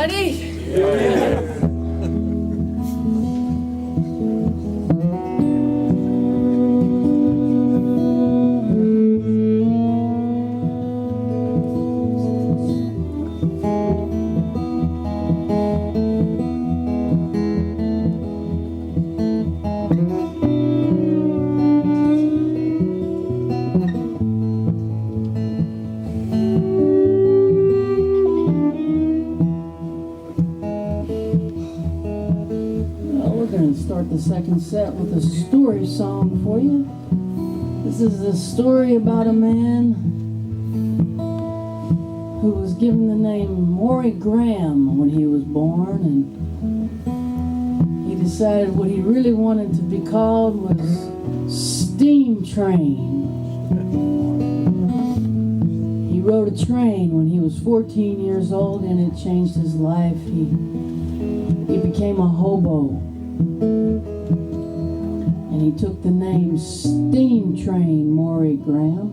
Ready? Start the second set with a story song for you. This is a story about a man who was given the name Maury Graham when he was born, and he decided what he really wanted to be called was Steam Train. He rode a train when he was 14 years old, and it changed his life. He became a hobo. And he took the name Steam Train Maury Graham.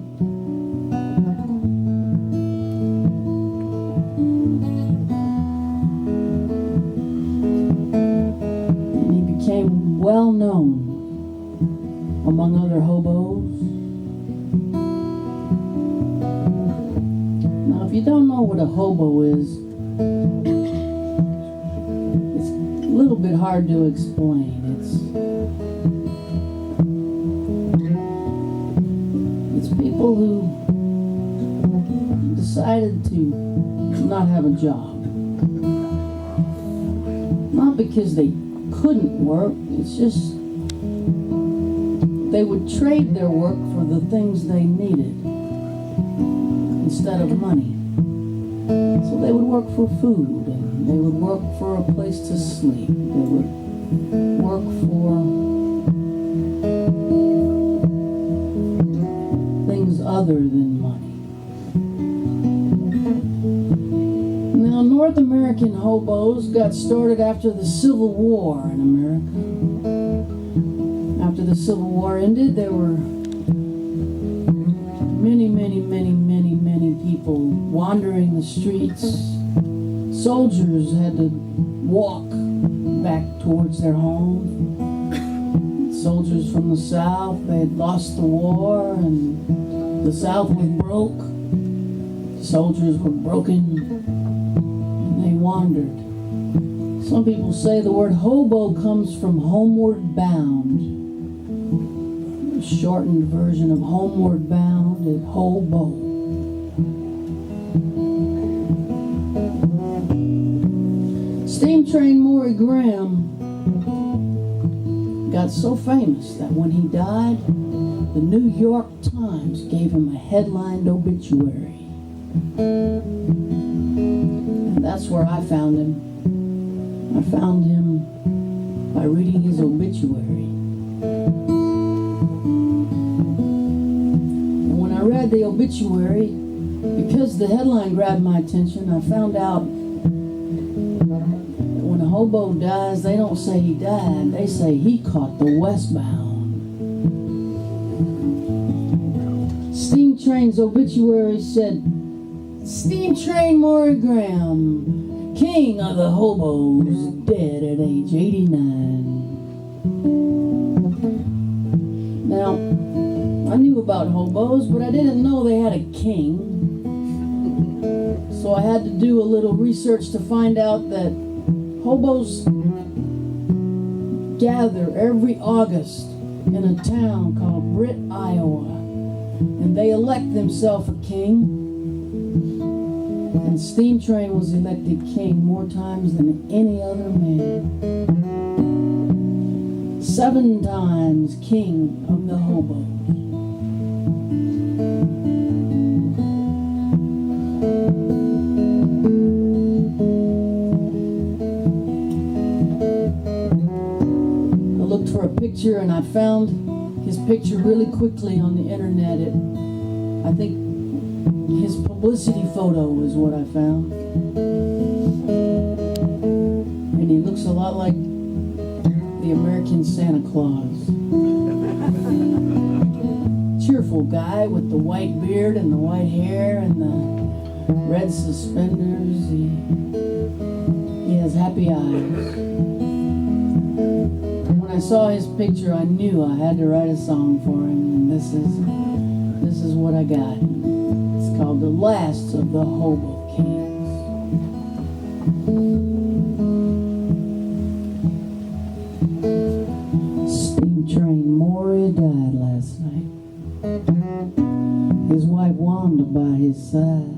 And he became well known among other hobos. Now, if you don't know what a hobo is, it's a little bit hard to explain. It's people who decided to not have a job. Not because they couldn't work, it's just they would trade their work for the things they needed instead of money. So they would work for food, and they would work for a place to sleep. They would work for things other than money. Now, North American hobos got started after the Civil War in America. After the Civil War ended, there were many people wandering the streets. Soldiers had to walk back towards their home. Soldiers from the South, they had lost the war, and the South was broke. Soldiers were broken, and they wandered. Some people say the word hobo comes from homeward bound. A shortened version of homeward bound is hobo. Steam Train Maury Graham got so famous that when he died, the New York Times gave him a headlined obituary. And that's where I found him. I found him by reading his obituary. And when I read the obituary, because the headline grabbed my attention, I found out when a hobo dies, they don't say he died, they say he caught the westbound. Steam Train's obituary said, Steam Train Maury Graham, king of the hobos, dead at age 89. Now, I knew about hobos, but I didn't know they had a king. So I had to do a little research to find out that hobos gather every August in a town called Britt, Iowa, and they elect themselves a king. And Steam Train was elected king more times than any other man. 7 times king of the hobos. For a picture, and I found his picture really quickly on the internet. I think his publicity photo is what I found, and he looks a lot like the American Santa Claus. Cheerful guy with the white beard and the white hair and the red suspenders. He has happy eyes. When I saw his picture, I knew I had to write a song for him, and this is what I got. It's called The Last of the Hobo Kings. Steam train Maury died last night. His wife Wanda by his side.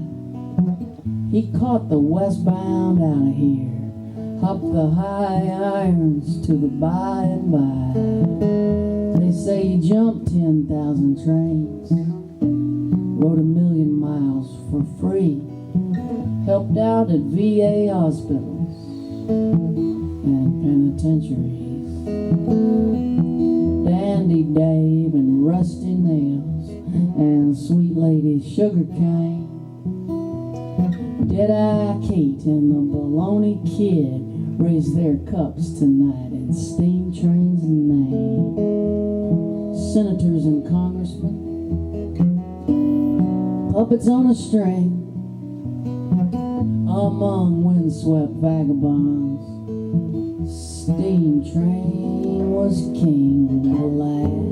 He caught the westbound out of here, hopped the high irons to the by and by. They say he jumped 10,000 trains, rode 1,000,000 miles for free, helped out at VA hospitals and penitentiaries. Dandy Dave and Rusty Nails and Sweet Lady Sugarcane, Dead-Eye Kate and the Baloney Kid raise their cups tonight in steam trains and name. Senators and congressmen, puppets on a string, among windswept vagabonds, steam train was king at last.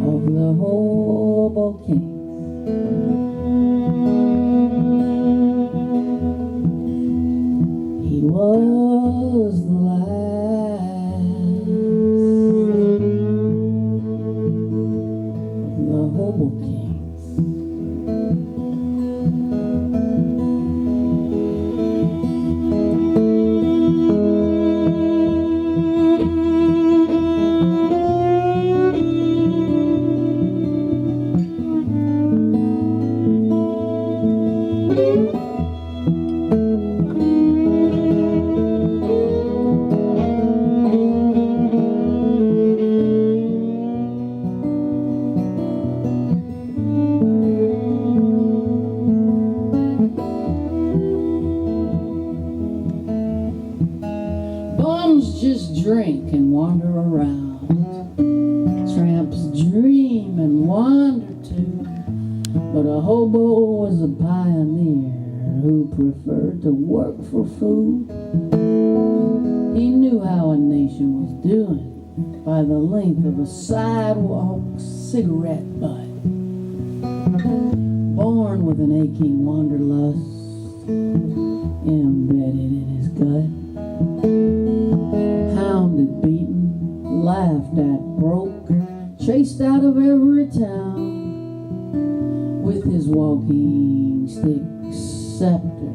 Of the Hobo Kings. He was the last of the Hobo Kings. Bums just drink and wander around. Tramps dream and wander too. But a hobo was a pioneer who preferred to work for food. He knew how a nation was doing by the length of a sidewalk cigarette butt. Born with an aching wanderlust embedded in his gut. Hounded, beaten, laughed at, broke, chased out of every town with his walking stick scepter,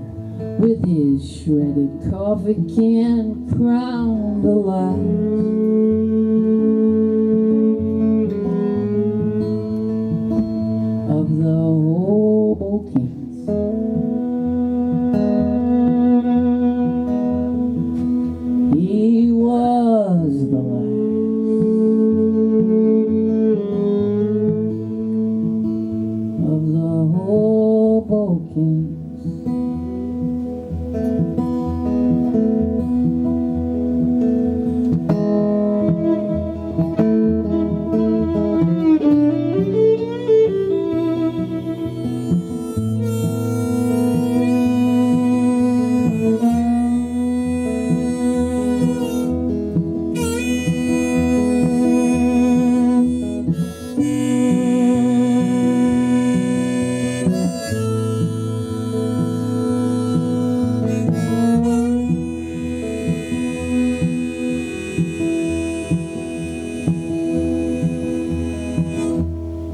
with his shredded coffee can crowned alive. Of the Hobo Kings. He was the last of the Hobo Kings.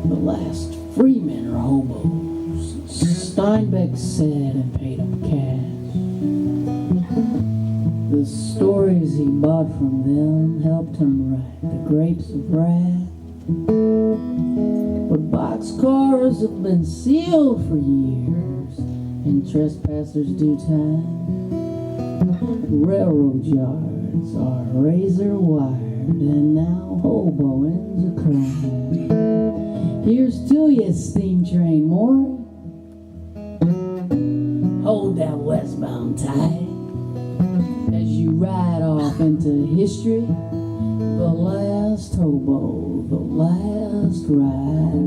The last free men are hobos, Steinbeck said, and paid him cash. The stories he bought from them helped him write The Grapes of Wrath. But boxcars have been sealed for years in trespassers' due time. Railroad yards are razor wired, and now hoboing's a crime. Here's to you, steam train Maury. Hold that westbound tight as you ride off into history. The last hobo, the last ride